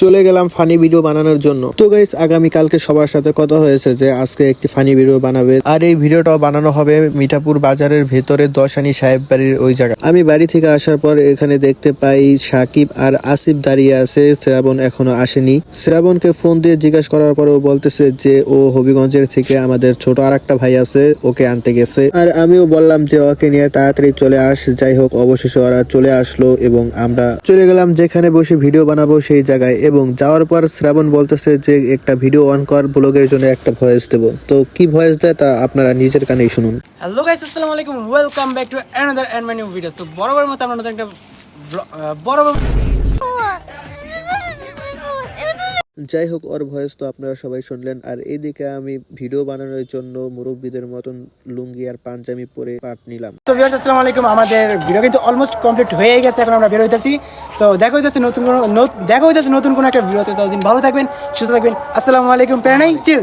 চলে গেলাম funny video বানানোর জন্য। তো গাইস, আগামী কালকে সবার সাথে কথা হয়েছে যে আজকে একটি ফানি ভিডিও বানাবে, আর এই ভিডিওটাও বানানো হবে মিঠাপুর বাজারের ভেতরে দশানি সাহেব বাড়ির ওই জায়গা। আমি বাড়ি থেকে আসার পর এখানে দেখতে পাই সাকিব আর আসিফ দাঁড়িয়ে আছে। শ্রাবণ এখনো আসেনি। শ্রাবণকে ফোন দিয়ে জিজ্ঞাসা করার পর ও বলতেছে যে ও হবিগঞ্জের থেকে আমাদের ছোট আর একটা ভাই আছে, ওকে আনতে গেছে। আর আমিও বললাম যে ওকে নিয়ে তাড়াতাড়ি চলে আস। যাই হোক, অবশেষে ওরা চলে আসলো এবং আমরা চলে গেলাম যেখানে বসে ভিডিও বানাবো সেই জায়গায়। এবং যাওয়ার পর শ্রাবণ বলতেছে যে একটা ভিডিও অন কর, ব্লগের জন্য একটা ভয়েস দেবো। তো কি ভয়েস দেয় তা আপনারা নিজের কানেই শুনুন। হ্যালো গাইস, আসসালামু আলাইকুম, welcome back to another and my new video. So বরাবর মতো আমরা নতুন একটা বরাবর যাই হোক, ওর ভয়েস তো আপনারা সবাই শুনলেন। আর এইদিকে আমি ভিডিও বানানোর জন্য মুরব্বীদের মতন লুঙ্গি আর পাঞ্জাবি পরে পাট নিলাম। তো ভিউয়ার্স, আসসালামু আলাইকুম। আমাদের ভিডিও কিন্তু অলমোস্ট কমপ্লিট হয়ে গেছে, এখন আমরা বের হইতাছি। সো দেখা হইতাছে নতুন কোনো একটা ভিডিওতে। ততদিন ভালো থাকবেন, সুস্থ থাকবেন। আসসালামু আলাইকুম, প্যারা নাই, চিল।